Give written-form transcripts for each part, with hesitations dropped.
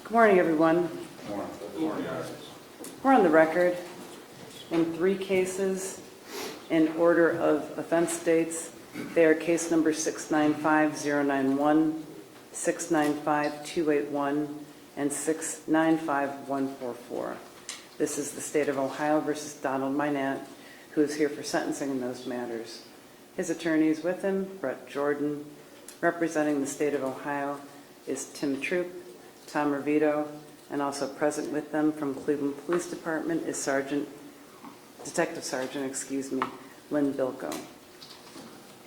Good morning, everyone. We're on the record in 3 cases in order of offense dates. They are case number 695-091, 695-281, and 695-144. This is the State of Ohio versus Donald Minette, who is here for sentencing in those matters. His attorney is with him, Brett Jordan. Representing the State of Ohio is Tim Troop, Tom Revito, and also present with them from Cleveland Police Department is Detective Sergeant, Lynn Bilko.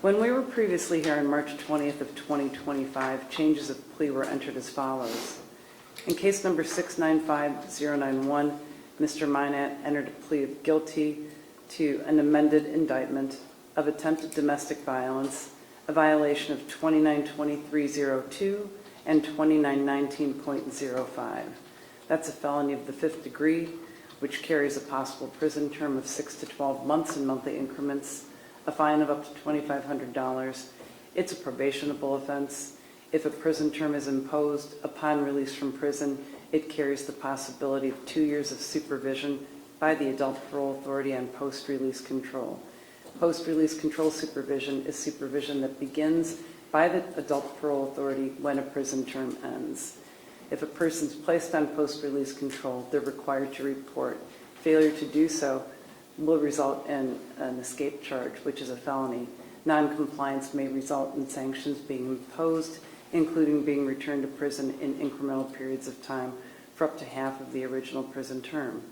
When we were previously here on March 20th of 2025, changes of plea were entered as follows. In case number 695-091, Mr. Minette entered a plea of guilty to an amended indictment of attempted domestic violence, a violation of 2923.02 and 2919.05. That's a felony of the 5th degree, which carries a possible prison term of 6 to 12 months in monthly increments, a fine of up to $2,500. It's a probationable offense. If a prison term is imposed upon release from prison, it carries the possibility of 2 years of supervision by the Adult Parole Authority on post-release control. Post-release control supervision is supervision that begins by the Adult Parole Authority when a prison term ends. If a person's placed on post-release control, they're required to report. Failure to do so will result in an escape charge, which is a felony. Non-compliance may result in sanctions being imposed, including being returned to prison in incremental periods of time for up to half of the original prison term.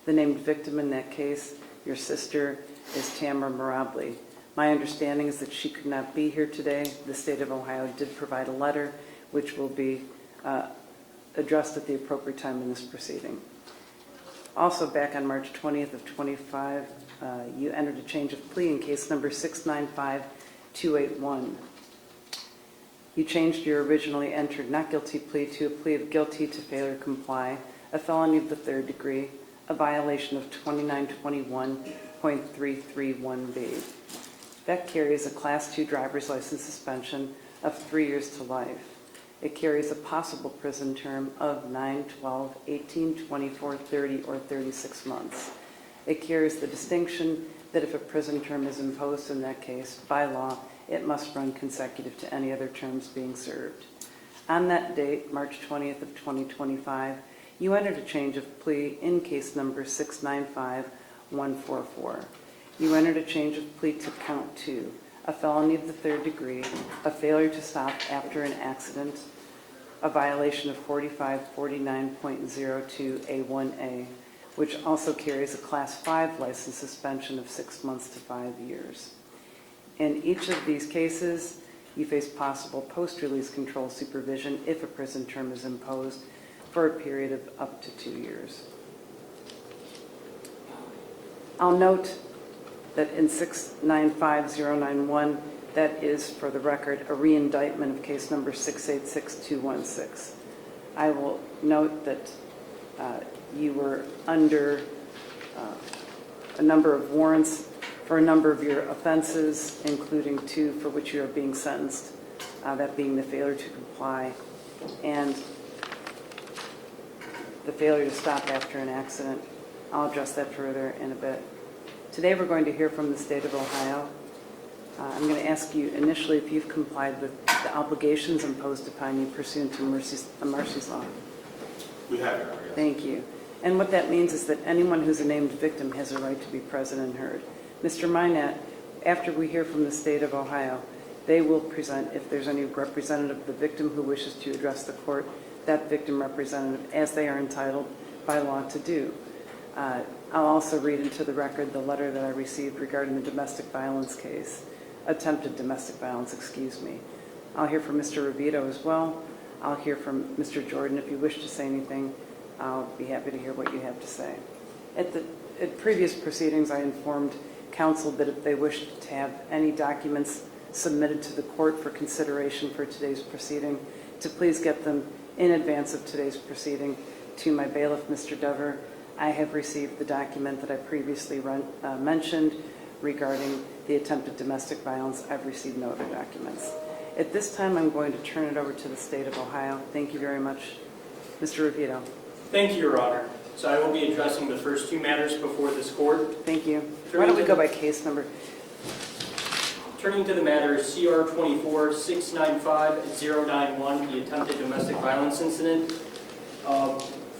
The named victim in that case, your sister, is Tamara Mirabli. My understanding is that she could not be here today. The State of Ohio did provide a letter which will be addressed at the appropriate time in this proceeding. Also, back on March 20th of 25, you entered a change of plea in case number 695-281. You changed your originally entered not guilty plea to a plea of guilty to failure to comply, a felony of the 3rd degree, a violation of 2921.331B. That carries a Class 2 driver's license suspension of 3 years to life. It carries a possible prison term of 9, 12, 18, 24, 30, or 36 months. It carries the distinction that if a prison term is imposed in that case, by law, it must run consecutive to any other terms being served. On that date, March 20th of 2025, you entered a change of plea in case number 695-144. You entered a change of plea to count 2, a felony of the 3rd degree, a failure to stop after an accident, a violation of 4549.02A1A, which also carries a Class 5 license suspension of 6 months to 5 years. In each of these cases, you face possible post-release control supervision if a prison term is imposed for a period of up to 2 years. I'll note that in 695-091, that is, for the record, a re-indictment of case number 686-216. I will note that you were under a number of warrants for a number of your offenses, including 2 for which you are being sentenced, that being the failure to comply and the failure to stop after an accident. I'll address that further in a bit. Today we're going to hear from the State of Ohio. I'm going to ask you initially if you've complied with the obligations imposed upon you pursuant to Marcy's Law. We have, Your Honor, yes. Thank you. And what that means is that anyone who's a named victim has a right to be present and heard. Mr. Minette, after we hear from the State of Ohio, they will present, if there's any representative of the victim who wishes to address the court, that victim representative, as they are entitled by law to do. I'll also read into the record the letter that I received regarding the domestic violence case, attempted domestic violence, I'll hear from Mr. Revito as well. I'll hear from Mr. Jordan. If you wish to say anything, I'll be happy to hear what you have to say. At previous proceedings, I informed counsel that if they wished to have any documents submitted to the court for consideration for today's proceeding, to please get them in advance of today's proceeding to my bailiff, Mr. Dever. I have received the document that I previously mentioned regarding the attempted domestic violence. I've received no other documents. At this time, I'm going to turn it over to the State of Ohio. Thank you very much. Mr. Revito. Thank you, Your Honor. So I will be addressing the first two matters before this court. Thank you. Why don't we go by case number? Turning to the matter CR 24-695-091, the attempted domestic violence incident.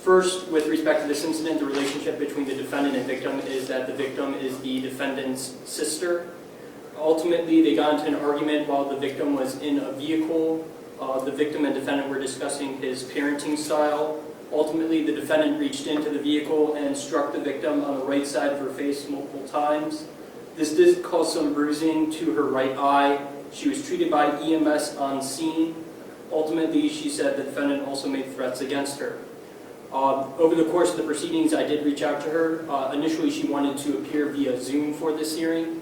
First, with respect to this incident, the relationship between the defendant and victim is that the victim is the defendant's sister. Ultimately, they got into an argument while the victim was in a vehicle. The victim and defendant were discussing his parenting style. Ultimately, the defendant reached into the vehicle and struck the victim on the right side of her face multiple times. This did cause some bruising to her right eye. She was treated by EMS on scene. Ultimately, she said the defendant also made threats against her. Over the course of the proceedings, I did reach out to her. Initially, she wanted to appear via Zoom for this hearing.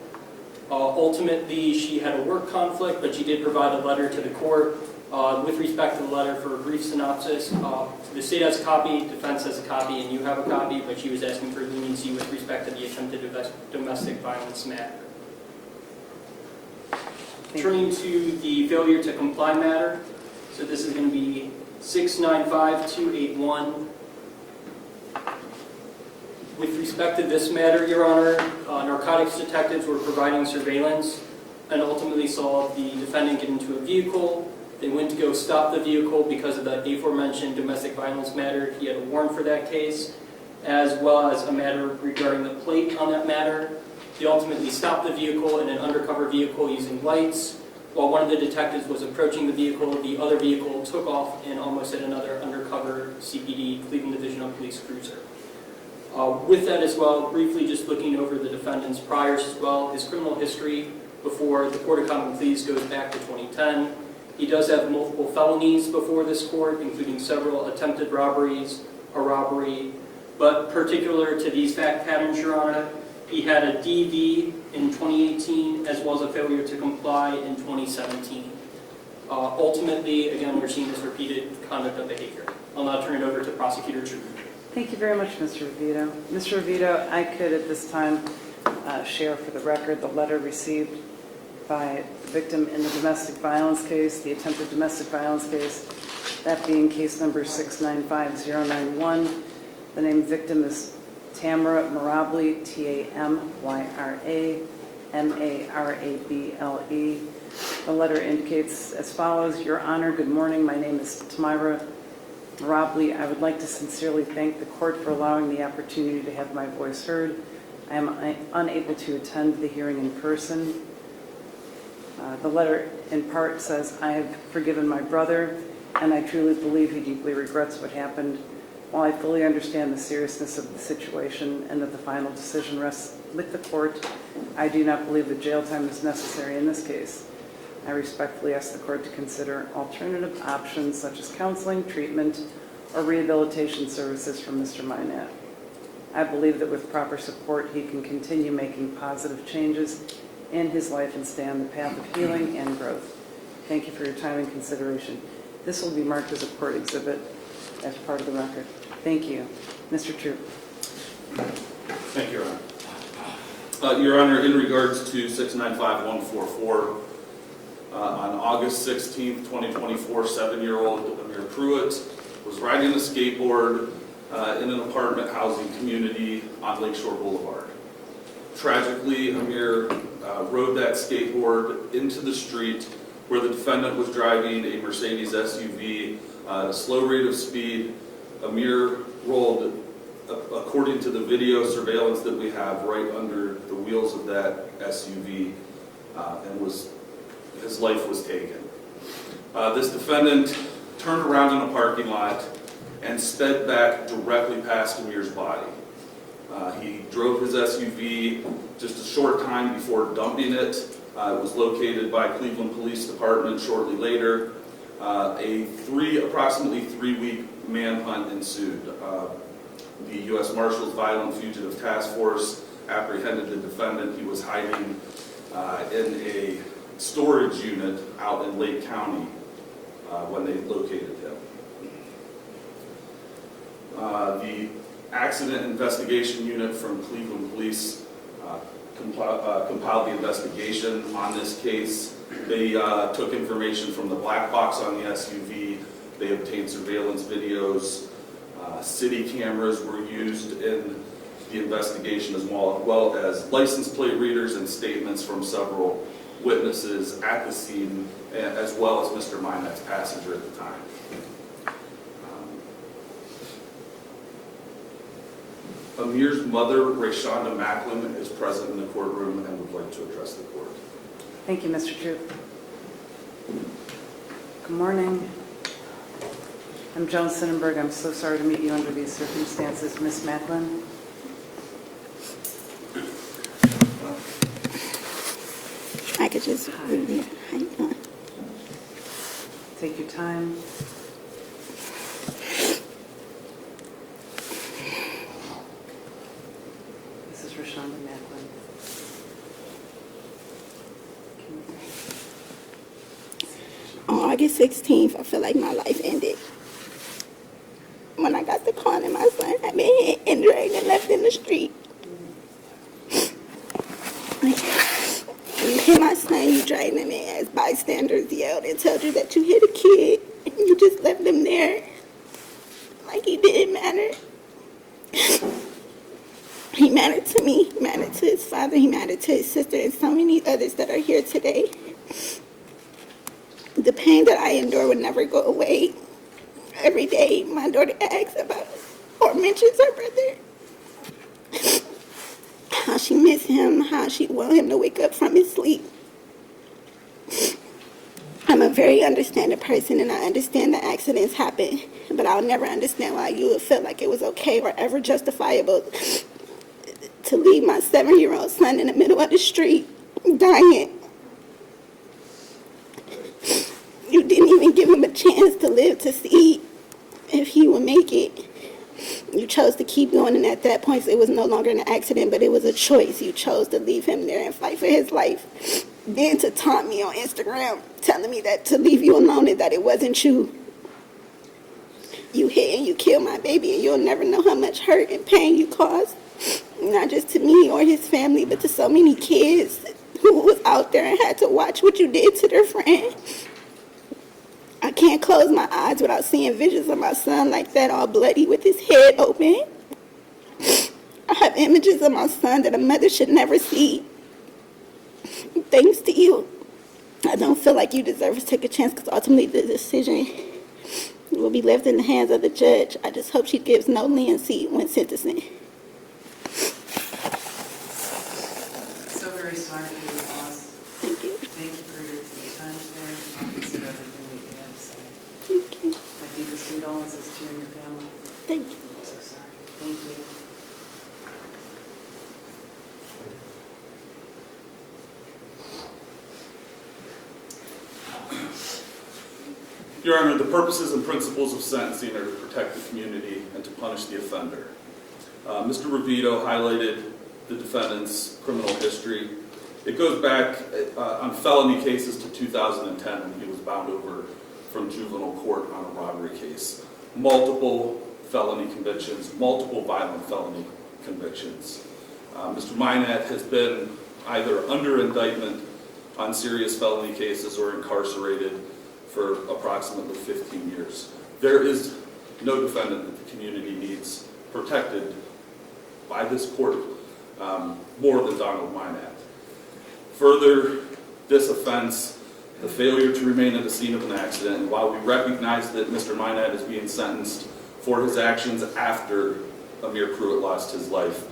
Ultimately, she had a work conflict, but she did provide a letter to the court. With respect to the letter, for a brief synopsis, the state has a copy, defense has a copy, and you have a copy, but she was asking for leniency with respect to the attempted domestic violence matter. Turning to the failure to comply matter, so this is going to be 695-281. With respect to this matter, Your Honor, narcotics detectives were providing surveillance and ultimately saw the defendant get into a vehicle. They went to go stop the vehicle because of the aforementioned domestic violence matter. He had a warrant for that case, as well as a matter regarding the plate on that matter. They ultimately stopped the vehicle in an undercover vehicle using lights. While one of the detectives was approaching the vehicle, the other vehicle took off and almost hit another undercover CPD, Cleveland Division of Police cruiser. With that as well, briefly just looking over the defendant's priors as well, his criminal history before the Court of Common Pleas goes back to 2010. He does have multiple felonies before this court, including several attempted robberies, a robbery, but particular to these fact patterns, Your Honor, he had a DV in 2018 as well as a failure to comply in 2017. Ultimately, again, we're seeing this repeated conduct of behavior. I'll now turn it over to Prosecutor Chu. Thank you very much, Mr. Revito. Mr. Revito, I could at this time share for the record the letter received by the victim in the domestic violence case, the attempted domestic violence case, that being case number 695-091. The named victim is Tamara Marable, T-A-M-Y-R-A-M-A-R-A-B-L-E. The letter indicates as follows: Your Honor, good morning. My name is Tamara Marable. I would like to sincerely thank the court for allowing the opportunity to have my voice heard. I am unable to attend the hearing in person. The letter in part says, I have forgiven my brother, and I truly believe he deeply regrets what happened. While I fully understand the seriousness of the situation and that the final decision rests with the court, I do not believe that jail time is necessary in this case. I respectfully ask the court to consider alternative options such as counseling, treatment, or rehabilitation services for Mr. Minat. I believe that with proper support, he can continue making positive changes in his life and stay on the path of healing and growth. Thank you for your time and consideration. This will be marked as a court exhibit as part of the record. Thank you. Mr. Chu. Thank you, Your Honor. Your Honor, in regards to 695-144, on August 16th, 2024, 7-year-old Amir Prewitt was riding a skateboard in an apartment housing community on Lakeshore Boulevard. Tragically, Amir rode that skateboard into the street where the defendant was driving a Mercedes SUV at a slow rate of speed. Amir rolled, according to the video surveillance that we have, right under the wheels of that SUV, and his life was taken. This defendant turned around in a parking lot and sped back directly past Amir's body. He drove his SUV just a short time before dumping it. It was located by Cleveland Police Department shortly later. Approximately 3-week manhunt ensued. The U.S. Marshals Violent Fugitive Task Force apprehended the defendant. He was hiding in a storage unit out in Lake County when they located him. The accident investigation unit from Cleveland Police compiled the investigation on this case. They took information from the black box on the SUV. They obtained surveillance videos City cameras were used in the investigation as well as license plate readers and statements from several witnesses at the scene, as well as Mr. Minet's passenger at the time. Amir's mother, Rayshonda Macklin, is present in the courtroom and would like to address the court. Thank you, Mr. Troop. Good morning. I'm Joan Sonnenberg. I'm so sorry to meet you under these circumstances. Miss Macklin? I could just read it. How you doing? Take your time. This is Rayshonda Macklin. On August 16th, I feel like my life ended. When I got the call and my son had been hit and dragged and left in the street. You hit my son, you dragged him in as bystanders yelled and told you that you hit a kid and you just left him there like he didn't matter. He mattered to me, he mattered to his father, he mattered to his sister and so many others that are here today. The pain that I endure would never go away. Every day my daughter asks about or mentions her brother. How she miss him, how she want him to wake up from his sleep. I'm a very understanding person and I understand that accidents happen, but I'll never understand why you would feel like it was okay or ever justifiable to leave my 7-year-old son in the middle of the street, dying. You didn't even give him a chance to live to see if he would make it. You chose to keep going, and at that point, it was no longer an accident, but it was a choice. You chose to leave him there and fight for his life. Then to taunt me on Instagram, telling me that to leave you alone and that it wasn't you. You hit and you killed my baby, and you'll never know how much hurt and pain you caused. Not just to me or his family, but to so many kids who was out there and had to watch what you did to their friend. I can't close my eyes without seeing visions of my son like that, all bloody with his head open. I have images of my son that a mother should never see. Thanks to you, I don't feel like you deserve to take a chance because ultimately the decision will be left in the hands of the judge. I just hope she gives no leniency when sentencing. So very sorry for your loss. Thank you. Thank you for your time today and consider everything that you have to say. Thank you. My deepest condolences to you and your family. Thank you. I'm so sorry. Thank you. Your Honor, the purposes and principles of sentencing are to protect the community and to punish the offender. Mr. Revito highlighted the defendant's criminal history. It goes back on felony cases to 2010 when he was bound over from juvenile court on a robbery case. Multiple felony convictions, multiple violent felony convictions. Mr. Minet has been either under indictment on serious felony cases or incarcerated for approximately 15 years. There is no defendant that the community needs protected by this court more than Donald Minet. Further, this offense, the failure to remain at the scene of an accident, and while we recognize that Mr. Minet is being sentenced for his actions after Amir Prewitt lost his life,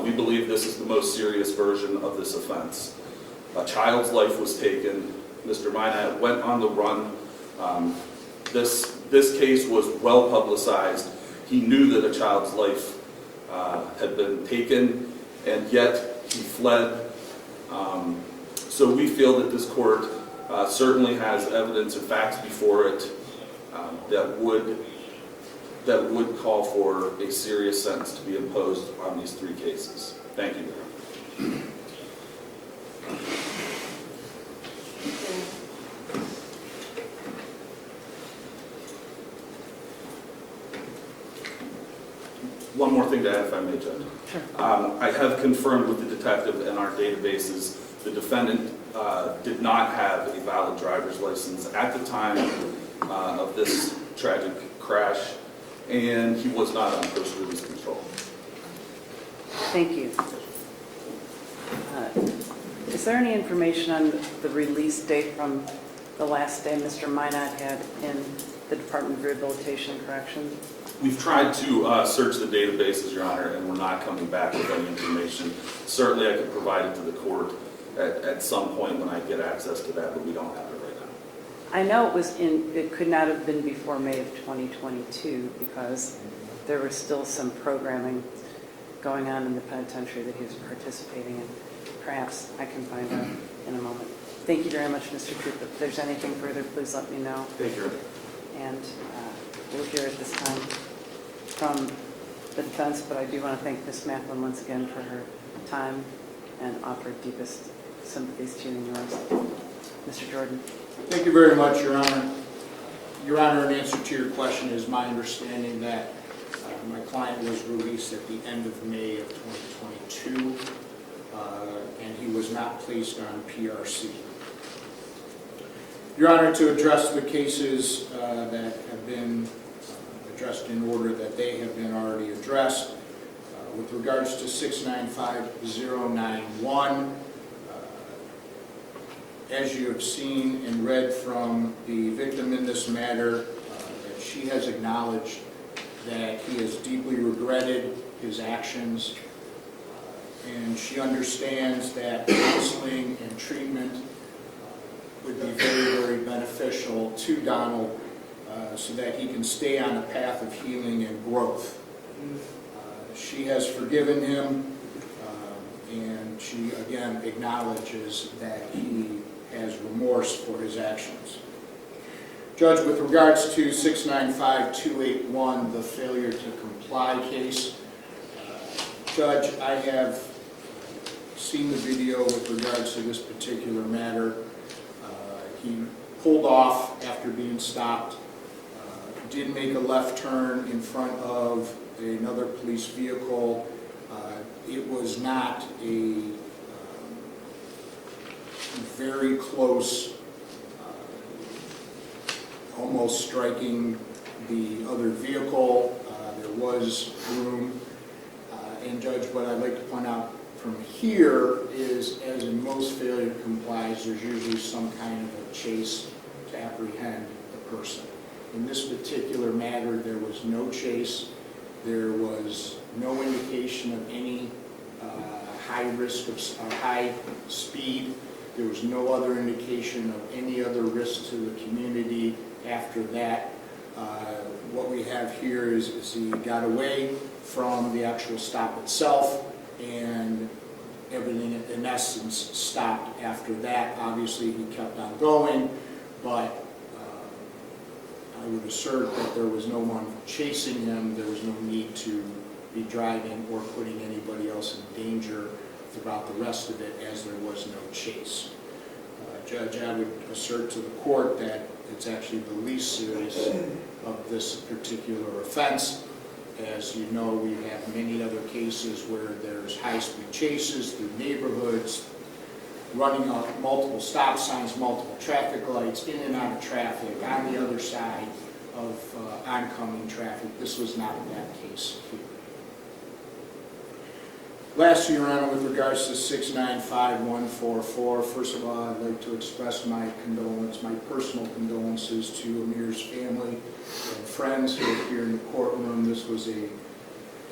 we believe this is the most serious version of this offense. A child's life was taken. Mr. Minet went on the run. This case was well publicized. He knew that a child's life had been taken, and yet he fled. So we feel that this court certainly has evidence and facts before it that would call for a serious sentence to be imposed on these three cases. Thank you. One more thing to add, if I may, Judge. Sure. I have confirmed with the detective in our databases the defendant did not have a valid driver's license at the time of this tragic crash. and he was not on post-release control. Thank you. Is there any information on the release date from the last day Mr. Minot had in the Department of Rehabilitation and Corrections? We've tried to search the databases, Your Honor, and we're not coming back with any information. Certainly, I could provide it to the court at some point when I get access to that, but we don't have it right now. I know it could not have been before May of 2022 because there was still some programming going on in the penitentiary that he was participating in. Perhaps I can find out in a moment. Thank you very much, Mr. Prewitt. If there's anything further, please let me know. Thank you, Your Honor. And we'll hear at this time from the defense, but I do want to thank Ms. Macklin once again for her time and offer deepest sympathies to you and yours. Mr. Jordan. Thank you very much, Your Honor. Your Honor, in answer to your question, is my understanding that my client was released at the end of May of 2022, and he was not placed on PRC. Your Honor, to address the cases that have been addressed in order that they have been already addressed, with regards to 695091, as you have seen and read from the victim in this matter, that she has acknowledged that he has deeply regretted his actions, and she understands that counseling and treatment would be very, very beneficial to Donald so that he can stay on a path of healing and growth. She has forgiven him, and she again acknowledges that he has remorse for his actions. Judge, with regards to 695281, the failure to comply case, Judge, I have seen the video with regards to this particular matter. He pulled off after being stopped, did make a left turn in front of another police vehicle. It was not a very close, almost striking the other vehicle. There was room. And Judge, what I'd like to point out from here is, as in most failure to comply, there's usually some kind of a chase to apprehend the person. In this particular matter, there was no chase. There was no indication of any high risk of high speed. There was no other indication of any other risk to the community after that. What we have here is he got away from the actual stop itself, and everything in essence stopped after that. Obviously he kept on going, but I would assert that there was no one chasing him. There was no need to be driving or putting anybody else in danger throughout the rest of it, as there was no chase. Judge, I would assert to the court that it's actually the least serious of this particular offense. As you know, we have many other cases where there's high-speed chases through neighborhoods, running up multiple stop signs, multiple traffic lights, in and out of traffic, on the other side of oncoming traffic. This was not that case here. Last, Your Honor, with regards to 695144, first of all, I'd like to express my condolence, my personal condolences to Amir's family and friends who are here in the courtroom. This was an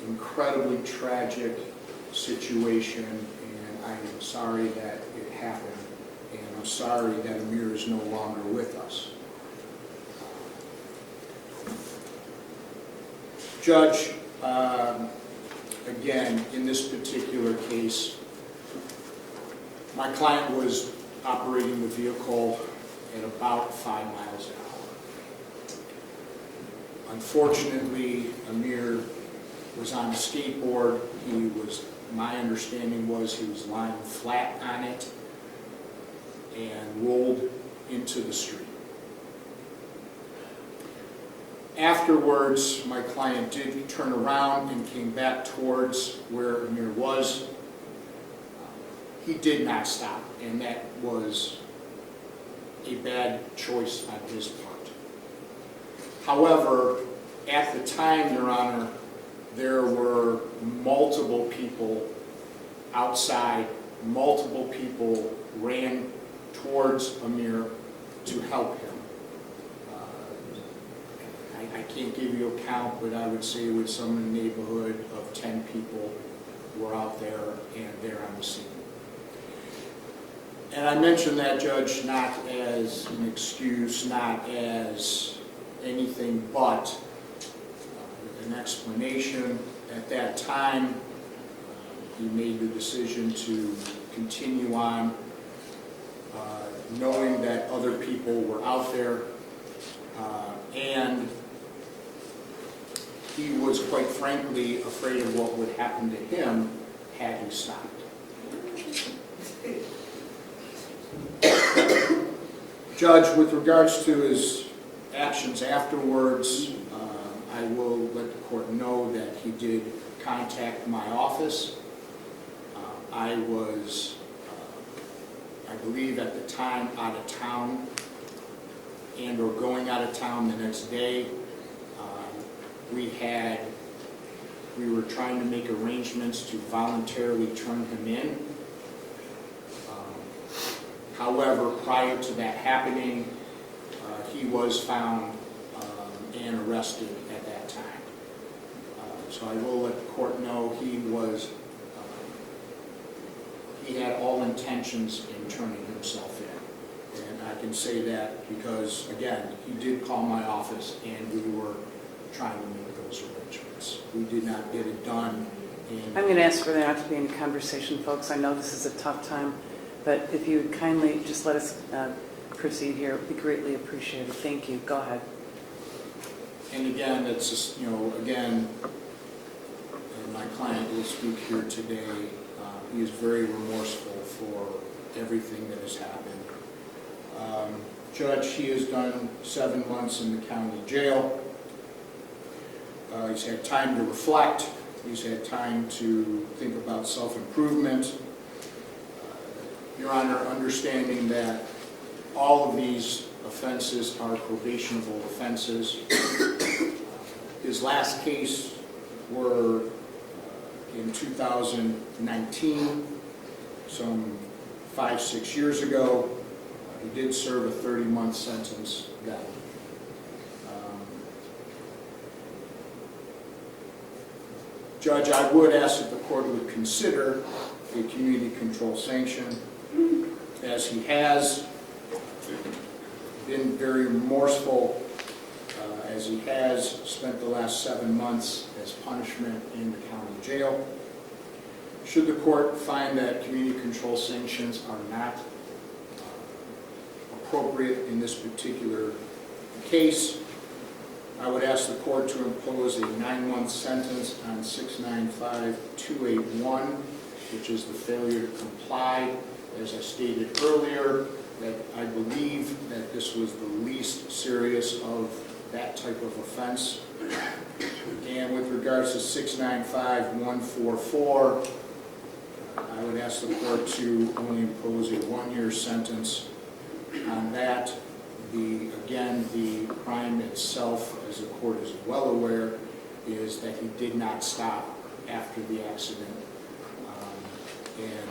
incredibly tragic situation, and I am sorry that it happened, and I'm sorry that Amir is no longer with us. Judge, again, in this particular case, my client was operating the vehicle at about 5 miles an hour. Unfortunately, Amir was on a skateboard. My understanding was he was lying flat on it and rolled into the street. Afterwards, my client did turn around and came back towards where Amir was. He did not stop, and that was a bad choice on his part. However, At the time, Your Honor, there were multiple people outside, multiple people ran towards Amir to help him. I can't give you a count, but I would say it was some in the neighborhood of 10 people were out there and there on the scene. And I mention that, Judge, not as an excuse, not as anything but an explanation. At that time, he made the decision to continue on, knowing that other people were out there, and he was, quite frankly, afraid of what would happen to him had he stopped. Judge, with regards to his actions afterwards, I will let the court know that he did contact my office. I was, I believe at the time, out of town and or going out of town the next day. We were trying to make arrangements to voluntarily turn him in. However, prior to that happening, he was found and arrested at that time. So I will let the court know he had all intentions in turning himself in. And I can say that because, again, he did call my office and we were trying to make those arrangements. We did not get it done. I'm going to ask for there not to be any conversation, folks. I know this is a tough time, but if you would kindly just let us proceed here, it would be greatly appreciated. Thank you. Go ahead. And again, it's just, again, my client will speak here today. He is very remorseful for everything that has happened. Judge, he has done 7 months in the county jail. He's had time to reflect. He's had time to think about self-improvement. Your Honor, understanding that all of these offenses are probationable offenses. His last case were in 2019, some 5-6 years ago. He did serve a 30-month sentence then. Judge, I would ask that the court would consider a community control sanction, as he has been very remorseful, as he has spent the last 7 months as punishment in the county jail. Should the court find that community control sanctions are not appropriate in this particular case, I would ask the court to impose a 9-month sentence on 695-281, which is the failure to comply. As I stated earlier, that I believe that this was the least serious of that type of offense. And with regards to 695-144, I would ask the court to only impose a 1-year sentence on that. Again, the crime itself, as the court is well aware, is that he did not stop after the accident. And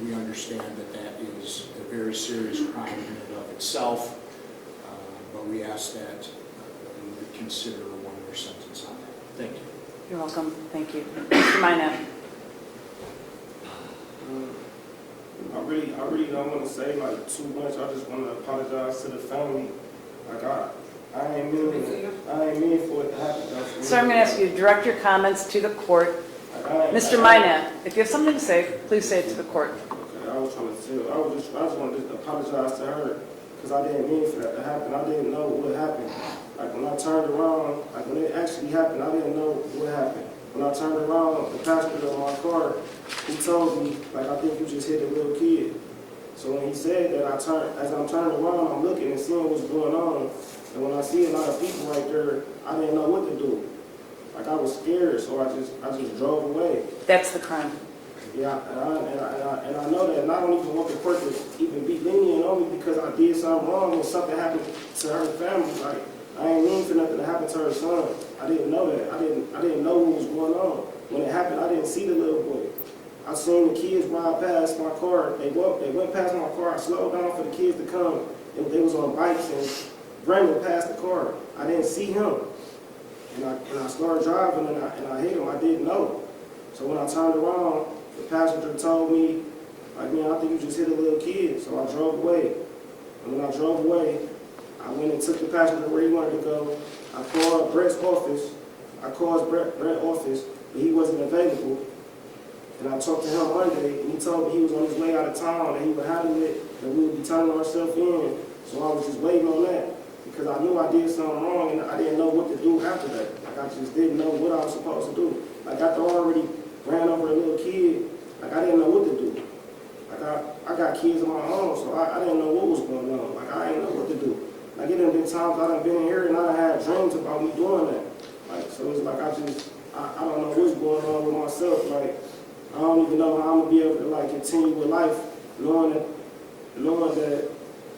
we understand that that is a very serious crime in and of itself, but we ask that you would consider a 1-year sentence on that. Thank you. You're welcome. Thank you. Mr. Minot. I really don't want to say like too much. I just want to apologize to the family. Like I ain't mean for it to happen. So I'm going to ask you to direct your comments to the court. Mr. Minot, if you have something to say, please say it to the court. Okay, I just want to apologize to her because I didn't mean for that to happen. I didn't know what happened. Like when I turned around, like when it actually happened, I didn't know what happened. When I turned around, the passenger of my car, he told me, like, I think you just hit a little kid. So when he said that, as I'm turning around, I'm looking and seeing what's going on. And when I see a lot of people right there, I didn't know what to do. Like I was scared, so I just drove away. That's the crime. Yeah, and I know that, and I don't even want the court to even be lenient on me because I did something wrong when something happened to her family. Like I ain't mean for nothing to happen to her son. I didn't know that. I didn't know what was going on. When it happened, I didn't see the little boy. I seen the kids ride past my car. They went past my car. I slowed down for the kids to come. And they was on bikes and running past the car. I didn't see him. And I started driving and I hit him. I didn't know. So when I turned around, the passenger told me, like, man, I think you just hit a little kid. So I drove away. And when I drove away, I went and took the passenger where he wanted to go. I called Brett's office. I called Brett's office, but he wasn't available. And I talked to him Monday, and he told me he was on his way out of town, that he would handle it, that we would be turning ourselves in. So I was just waiting on that, because I knew I did something wrong, and I didn't know what to do after that. Like, I just didn't know what I was supposed to do. Like, after I already ran over a little kid, like, I didn't know what to do. Like, I got kids of my own, so I didn't know what was going on. Like, I didn't know what to do. Like, it done been times I done been in here, and I done had dreams about me doing that. Like, so it's like I don't know what's going on with myself. Like, I don't even know how I'm gonna be able to like continue with life, knowing that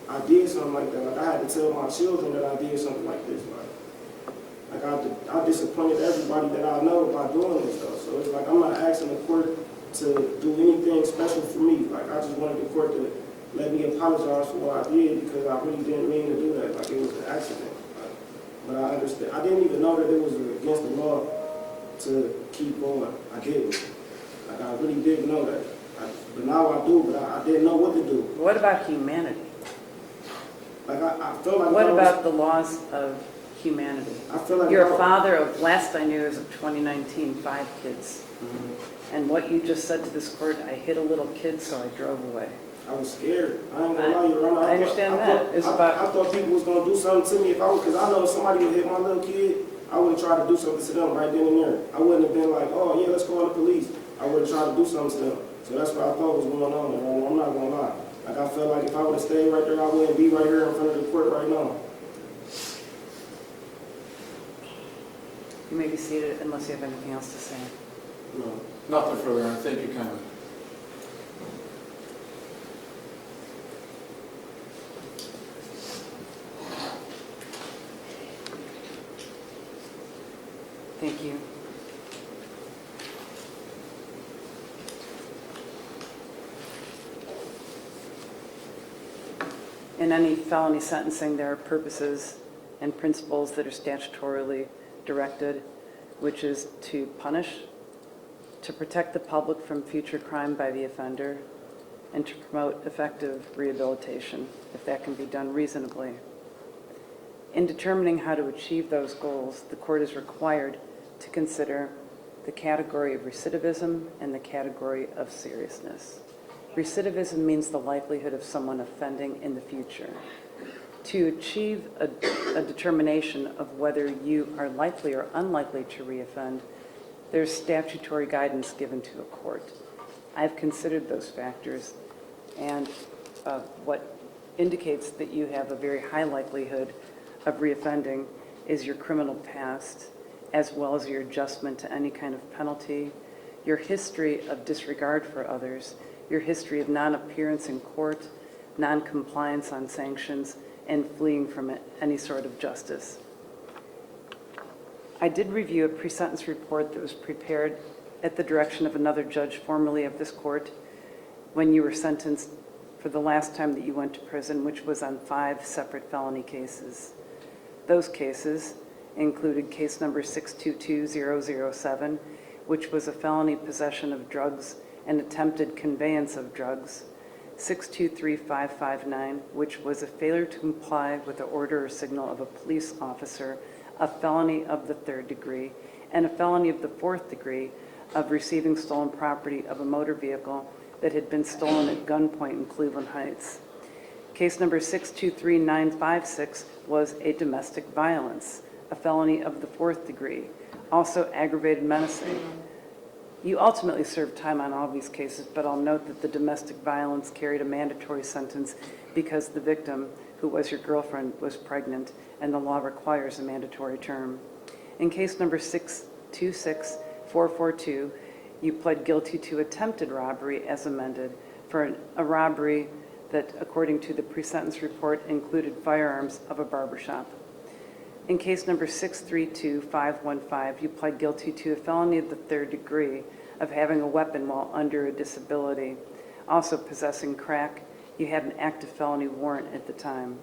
I did something like that. Like, I had to tell my children that I did something like this. Like I disappointed everybody that I know by doing this though. So it's like I'm not asking the court to do anything special for me. Like, I just wanted the court to let me apologize for what I did, because I really didn't mean to do that. Like, it was an accident. Like, but I understand. I didn't even know that it was against the law to keep going. I didn't. Like, I really didn't know that. But now I do, but I didn't know what to do. What about humanity? Like, I feel like... What about the laws of humanity? I feel like... You're a father of, last I knew, as of 2019, 5 kids. Mhm. And what you just said to this court, I hit a little kid, so I drove away. I was scared. I ain't gonna lie, Your Honor. I understand that. It's I about... thought people was gonna do something to me because I know if somebody would hit my little kid, I would have tried to do something to them right then and there. I wouldn't have been like, oh yeah, let's call the police. I would have tried to do something to them. So that's what I thought was going on. And I'm not gonna lie. Like, I felt like if I would have stayed right there, I wouldn't be right here in front of the court right now. You may be seated unless you have anything else to say. No, nothing further. I thank you kindly. Thank you. In any felony sentencing, there are purposes and principles that are statutorily directed, which is to punish, to protect the public from future crime by the offender, and to promote effective rehabilitation, if that can be done reasonably. In determining how to achieve those goals, the court is required to consider the category of recidivism and the category of seriousness. Recidivism means the likelihood of someone offending in the future. To achieve a determination of whether you are likely or unlikely to reoffend, there's statutory guidance given to a court. I've considered those factors, and what indicates that you have a very high likelihood of reoffending is your criminal past, as well as your adjustment to any kind of penalty, your history of disregard for others, your history of non-appearance in court, non-compliance on sanctions, and fleeing from any sort of justice. I did review a pre-sentence report that was prepared at the direction of another judge formerly of this court when you were sentenced for the last time that you went to prison, which was on 5 separate felony cases. Those cases included case number 622007, which was a felony possession of drugs and attempted conveyance of drugs, 623559, which was a failure to comply with the order or signal of a police officer, a felony of the 3rd degree, and a felony of the 4th degree of receiving stolen property of a motor vehicle that had been stolen at gunpoint in Cleveland Heights. Case number 623956 was a domestic violence, a felony of the 4th degree, also aggravated menacing. You ultimately served time on all these cases, but I'll note that the domestic violence carried a mandatory sentence because the victim, who was your girlfriend, was pregnant, and the law requires a mandatory term. In case number 626442, you pled guilty to attempted robbery as amended for a robbery that, according to the pre-sentence report, included firearms of a barbershop. In case number 632515, you pled guilty to a felony of the third degree of having a weapon while under a disability. Also possessing crack, you had an active felony warrant at the time.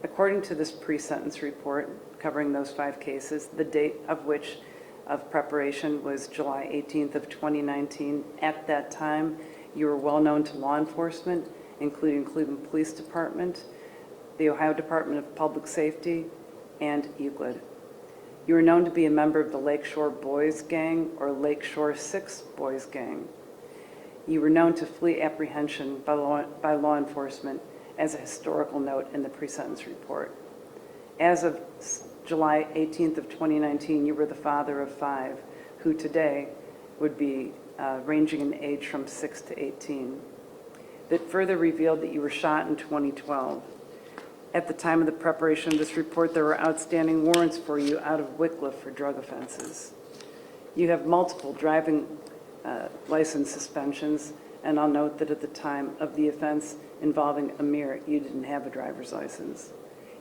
According to this pre-sentence report covering those 5 cases, the date of preparation was July 18th of 2019. At that time, you were well known to law enforcement, including Cleveland Police Department, the Ohio Department of Public Safety, and Euclid. You were known to be a member of the Lakeshore Boys Gang or Lakeshore 6 Boys Gang. You were known to flee apprehension by law enforcement as a historical note in the pre-sentence report. As of July 18th of 2019, you were the father of 5, who today would be ranging in age from 6 to 18. That further revealed that you were shot in 2012. At the time of the preparation of this report, there were outstanding warrants for you out of Wycliffe for drug offenses. You have multiple driving license suspensions, and I'll note that at the time of the offense involving Amir, you didn't have a driver's license.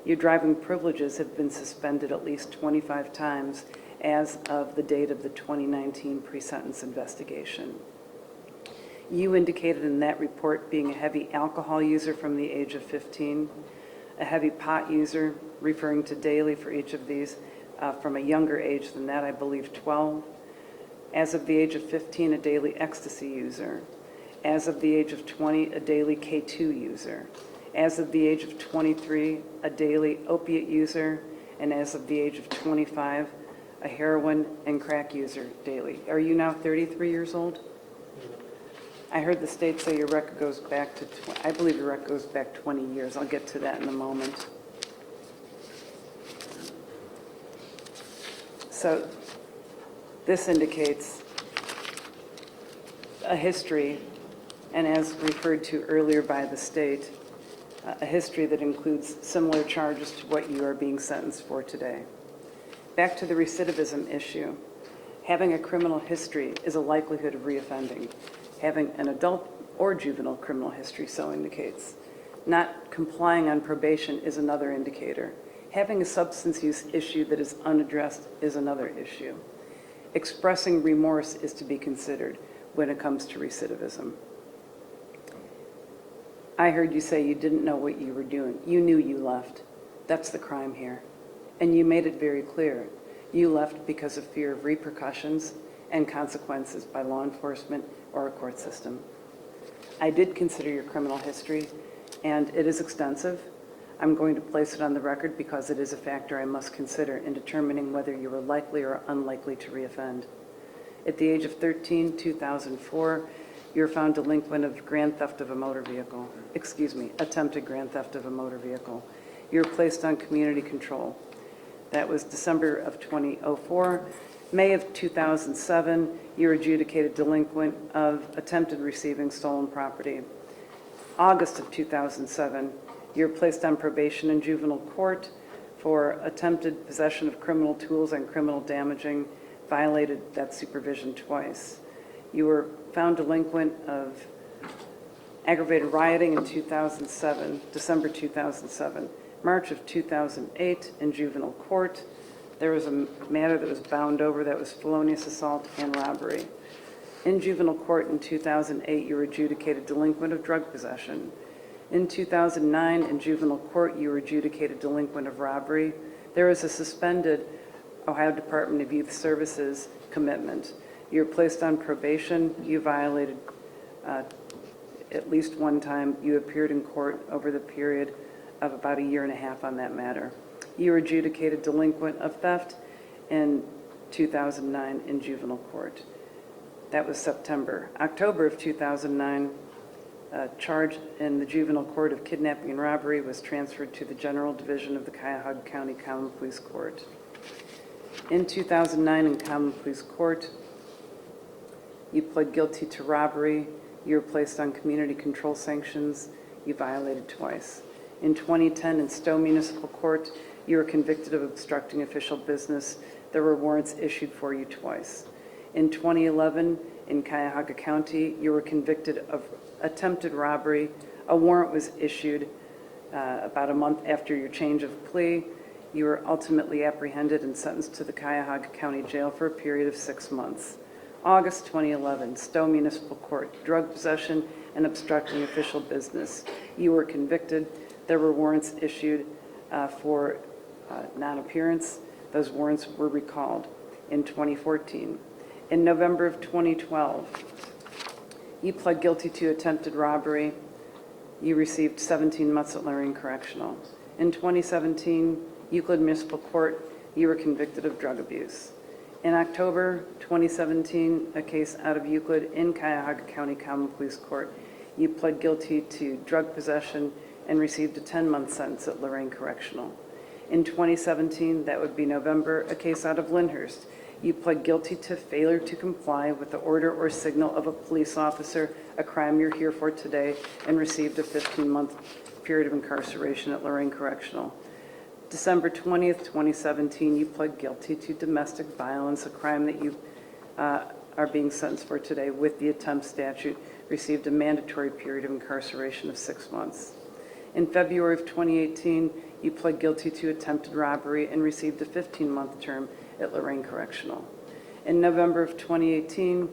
Your driving privileges have been suspended at least 25 times as of the date of the 2019 pre-sentence investigation. You indicated in that report being a heavy alcohol user from the age of 15, a heavy pot user, referring to daily for each of these, from a younger age than that, I believe 12. As of the age of 15, a daily ecstasy user. As of the age of 20, a daily K2 user. As of the age of 23, a daily opiate user. And as of the age of 25, a heroin and crack user daily. Are you now 33 years old? I heard the state say your record goes back to, I believe your record goes back 20 years. I'll get to that in a moment. So this indicates a history, and as referred to earlier by the state, a history that includes similar charges to what you are being sentenced for today. Back to the recidivism issue. Having a criminal history is a likelihood of reoffending. Having an adult or juvenile criminal history so indicates. Not complying on probation is another indicator. Having a substance use issue that is unaddressed is another issue. Expressing remorse is to be considered when it comes to recidivism. I heard you say you didn't know what you were doing. You knew you left. That's the crime here. And you made it very clear. You left because of fear of repercussions and consequences by law enforcement or a court system. I did consider your criminal history, and it is extensive. I'm going to place it on the record because it is a factor I must consider in determining whether you are likely or unlikely to reoffend. At the age of 13, 2004, you were found delinquent of grand theft of a motor vehicle. Attempted grand theft of a motor vehicle. You were placed on community control. That was December of 2004. May of 2007, you were adjudicated delinquent of attempted receiving stolen property. August of 2007, you were placed on probation in juvenile court for attempted possession of criminal tools and criminal damaging, violated that supervision twice. You were found delinquent of aggravated rioting in 2007, December 2007. March of 2008 in juvenile court, there was a matter that was bound over that was felonious assault and robbery. In juvenile court in 2008, you were adjudicated delinquent of drug possession. In 2009, in juvenile court, you were adjudicated delinquent of robbery. There was a suspended Ohio Department of Youth Services commitment. You were placed on probation. You violated at least one time. You appeared in court over the period of about 1.5 years on that matter. You were adjudicated delinquent of theft in 2009 in juvenile court. That was September. October of 2009, charge in the juvenile court of kidnapping and robbery was transferred to the General Division of the Cuyahoga County Common Police Court. In 2009 in Common Police Court, you pled guilty to robbery. You were placed on community control sanctions. You violated twice. In 2010 in Stowe Municipal Court, you were convicted of obstructing official business. There were warrants issued for you twice. In 2011 in Cuyahoga County, you were convicted of attempted robbery. A warrant was issued about a month after your change of plea. you were ultimately apprehended and sentenced to the Cuyahoga County Jail for a period of 6 months. August 2011, Stowe Municipal Court, drug possession and obstructing official business. You were convicted. There were warrants issued for non-appearance. Those warrants were recalled in 2014. In November of 2012, you pled guilty to attempted robbery. You received 17 months at Lorraine Correctional. In 2017, Euclid Municipal Court, you were convicted of drug abuse. In October 2017, a case out of Euclid in Cuyahoga County Common Pleas Court, you pled guilty to drug possession and received a 10-month sentence at Lorraine Correctional. In 2017, that would be November, a case out of Lyndhurst. You pled guilty to failure to comply with the order or signal of a police officer, a crime you're here for today, and received a 15-month period of incarceration at Lorraine Correctional. December 20th, 2017, you pled guilty to domestic violence, a crime that you are being sentenced for today with the attempt statute, received a mandatory period of incarceration of 6 months. In February of 2018, you pled guilty to attempted robbery and received a 15-month term at Lorraine Correctional. In November of 2018,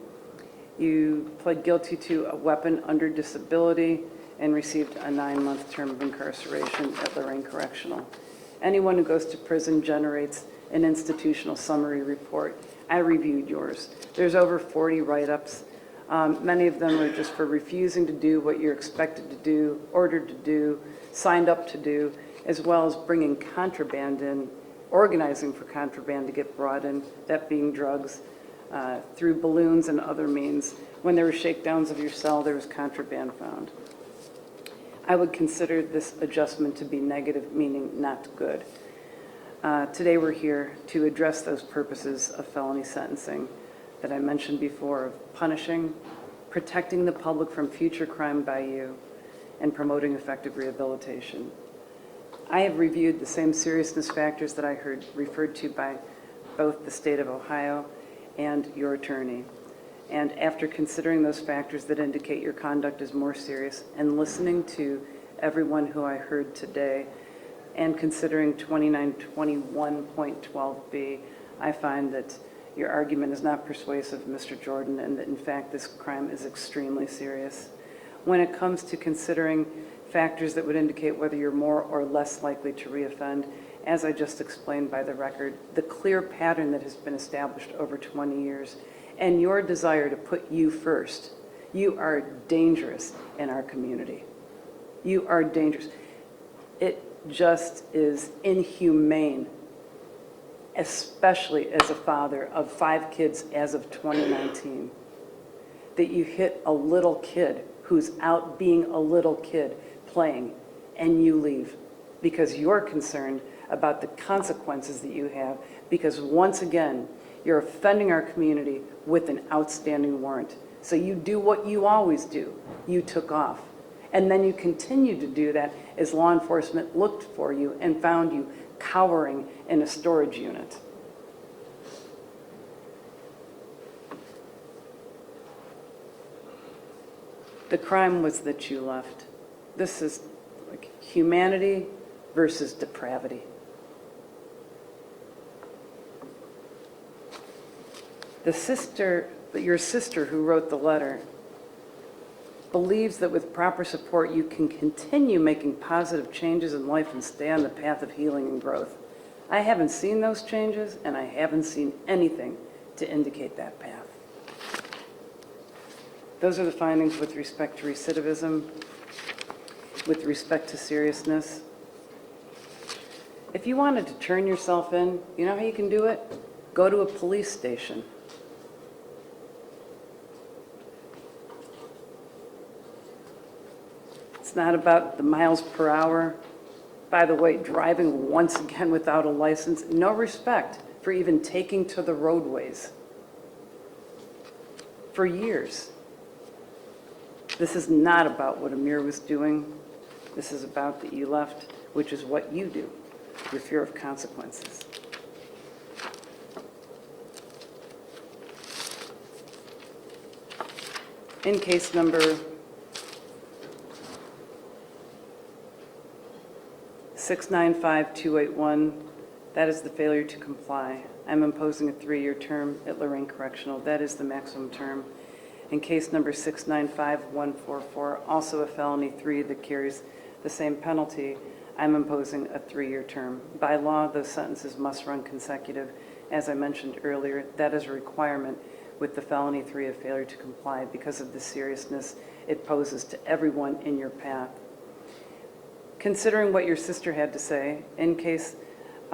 you pled guilty to a weapon under disability and received a 9-month term of incarceration at Lorraine Correctional. Anyone who goes to prison generates an institutional summary report. I reviewed yours. There's over 40 write-ups. Many of them are just for refusing to do what you're expected to do, ordered to do, signed up to do, as well as bringing contraband in, organizing for contraband to get brought in, that being drugs, through balloons and other means. When there were shakedowns of your cell, there was contraband found. I would consider this adjustment to be negative, meaning not good. Today we're here to address those purposes of felony sentencing that I mentioned before, of punishing, protecting the public from future crime by you, and promoting effective rehabilitation. I have reviewed the same seriousness factors that I heard referred to by both the state of Ohio and your attorney. And after considering those factors that indicate your conduct is more serious and listening to everyone who I heard today and considering 2921.12b, I find that your argument is not persuasive, Mr. Jordan, and that in fact this crime is extremely serious. When it comes to considering factors that would indicate whether you're more or less likely to reoffend, as I just explained by the record, the clear pattern that has been established over 20 years, and your desire to put you first, you are dangerous in our community. You are dangerous. It just is inhumane, especially as a father of 5 kids as of 2019, that you hit a little kid who's out being a little kid playing and you leave because you're concerned about the consequences that you have, because once again, you're offending our community with an outstanding warrant. So you do what you always do. You took off. And then you continue to do that as law enforcement looked for you and found you cowering in a storage unit. The crime was that you left. This is like humanity versus depravity. Your sister who wrote the letter believes that with proper support you can continue making positive changes in life and stay on the path of healing and growth. I haven't seen those changes, and I haven't seen anything to indicate that path. Those are the findings with respect to recidivism, with respect to seriousness. If you wanted to turn yourself in, you know how you can do it? Go to a police station. It's not about the miles per hour. By the way, driving once again without a license, no respect for even taking to the roadways. For years. This is not about what Amir was doing. This is about that you left, which is what you do, your fear of consequences. In case number 695281, That is the failure to comply. I'm imposing a 3-year term at Lorraine Correctional. That is the maximum term. In case number 695144, also a felony 3 that carries the same penalty, I'm imposing a 3-year term. By law, those sentences must run consecutive. As I mentioned earlier, that is a requirement with the felony 3 of failure to comply because of the seriousness it poses to everyone in your path. Considering what your sister had to say, in case,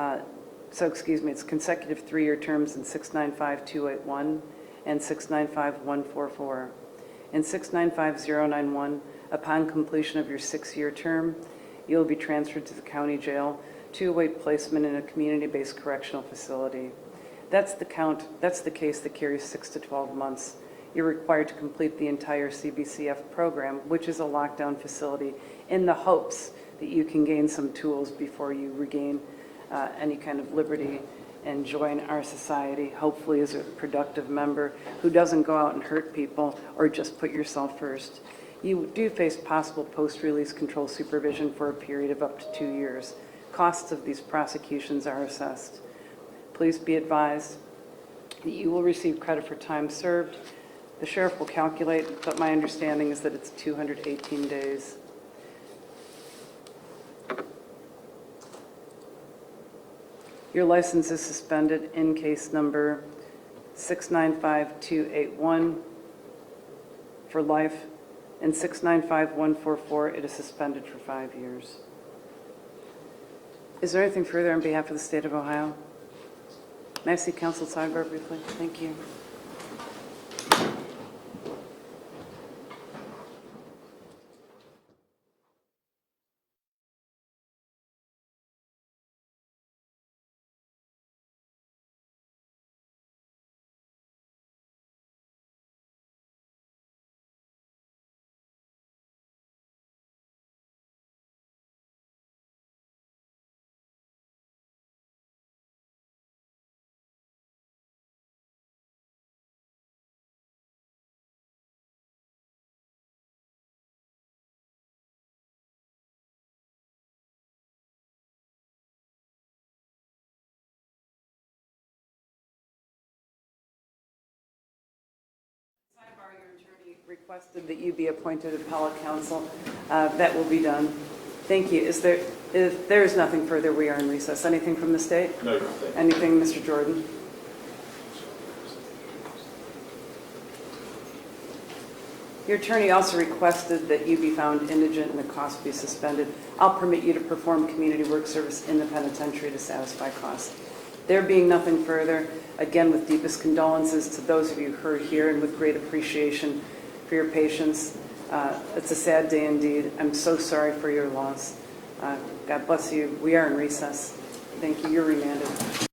it's consecutive 3-year terms in 695281 and 695144. In 695091, upon completion of your 6-year term, you'll be transferred to the county jail to await placement in a community-based correctional facility. That's the case that carries 6 to 12 months. You're required to complete the entire CBCF program, which is a lockdown facility, in the hopes that you can gain some tools before you regain any kind of liberty and join our society, hopefully as a productive member who doesn't go out and hurt people or just put yourself first. You do face possible post-release control supervision for a period of up to 2 years. Costs of these prosecutions are assessed. Please be advised that you will receive credit for time served. The sheriff will calculate, but my understanding is that it's 218 days. Your license is suspended in case number 695281 for life. In 695144, it is suspended for 5 years. Is there anything further on behalf of the state of Ohio? May I see council sidebar briefly? Thank you. Sidebar, your attorney requested that you be appointed appellate counsel. That will be done. Thank you. If there is nothing further, we are in recess. Anything from the state? No, Your Honor. Thank you. Anything, Mr. Jordan? Your attorney also requested that you be found indigent and the cost be suspended. I'll permit you to perform community work service in the penitentiary to satisfy costs. There being nothing further, again, with deepest condolences to those of you who are here and with great appreciation for your patience. It's a sad day indeed. I'm so sorry for your loss. God bless you. We are in recess. Thank you. You're remanded.